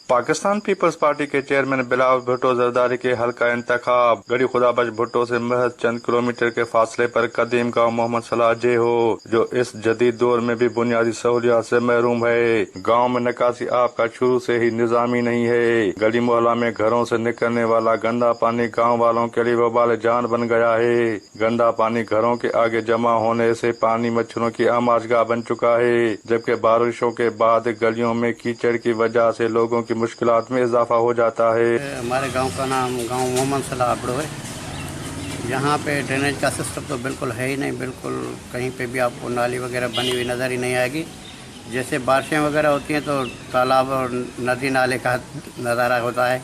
Pakistan Peoples party کے chairman Bilawal Bhutto Zardari کے حلقہ انتخاب گڑھی خدا بخش بھٹو سے محض چند کلومیٹر کے فاصلے پر قدیم گاؤں محمد صلاح جے ہو، جو اس جدید دور میں بھی بنیادی سہولیات سے محروم ہے۔ گاؤں میں نکاسی آب کا شروع سے ہی نظامی نہیں ہے۔ گلی محلہ میں گھروں سے نکلنے والا گندا پانی گاؤں والوں کے لیے وبال جان بن گیا ہے۔ گندا پانی گھروں کے آگے جمع ہونے سے پانی مچھروں کی آماج گاہ بن چکا ہے، جبکہ بارشوں کے بعد گلیوں میں کیچڑ کی وجہ سے لوگوں کی مشکلات میں اضافہ ہو جاتا ہے۔ ہمارے گاؤں کا نام گاؤں محمد صلاح ابڑو ہے۔ یہاں پہ ڈرینیج کا سسٹم تو بالکل ہے ہی نہیں، بالکل کہیں پہ بھی آپ کو نالی وغیرہ بنی ہوئی نظر ہی نہیں آئے گی۔ جیسے بارشیں وغیرہ ہوتی ہیں تو تالاب اور ندی نالے کا نظارہ ہوتا ہے،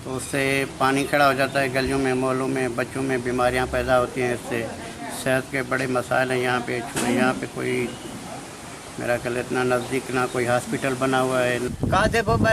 تو اس سے پانی کھڑا ہو جاتا ہے گلیوں میں، محلوں میں، بچوں میں بیماریاں پیدا ہوتی ہیں، اس سے صحت کے بڑے مسائل ہیں یہاں پہ کوئی میرا خیال اتنا نزدیک نہ کوئی ہاسپٹل بنا ہوا ہے۔ کاتے پو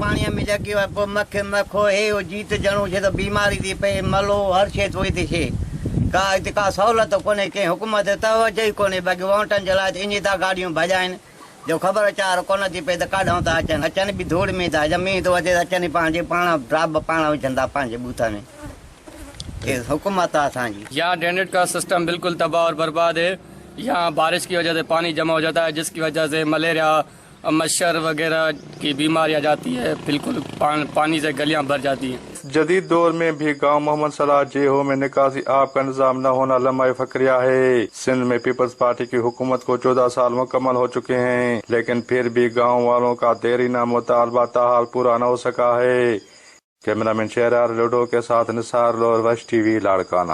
پانی میں جگی پو مکھو ہے جیت جنو چھ تو بیماری تھی پے ملو ہر شے تو تھی شے کا سہولت کونے کہ حکومت توجہ ہی کونے، باقی ووٹن جے لائے انجی تا گاڑیوں بھجائن جو خبر چار کون تھی پے تو کاڈوں تا اچن بھی دھوڑ میں تا زمین تو اچے اچن پانچ پانا رب پانا وجھندا پانچ بوتا میں یہ حکومت آسان جی۔ یہاں ڈرینیج کا سسٹم بالکل تباہ اور برباد ہے۔ یہاں بارش کی وجہ سے پانی جمع ہو جاتا ہے، جس کی وجہ سے ملیریا، مچھر وغیرہ کی بیماریاں جاتی ہے، بالکل پانی سے گلیاں بھر جاتی ہیں۔ جدید دور میں بھی گاؤں محمد صلاح جے ہو میں نکاسی آب کا نظام نہ ہونا لمحہ فقریہ ہے۔ سندھ میں پیپلز پارٹی کی حکومت کو 14 سال مکمل ہو چکے ہیں، لیکن پھر بھی گاؤں والوں کا دیرینہ مطالبہ تاحال پورا نہ ہو سکا ہے۔ کیمرہ مین شہریار لوڈو کے ساتھ نثار لور، وش ٹی وی، لاڑکانہ۔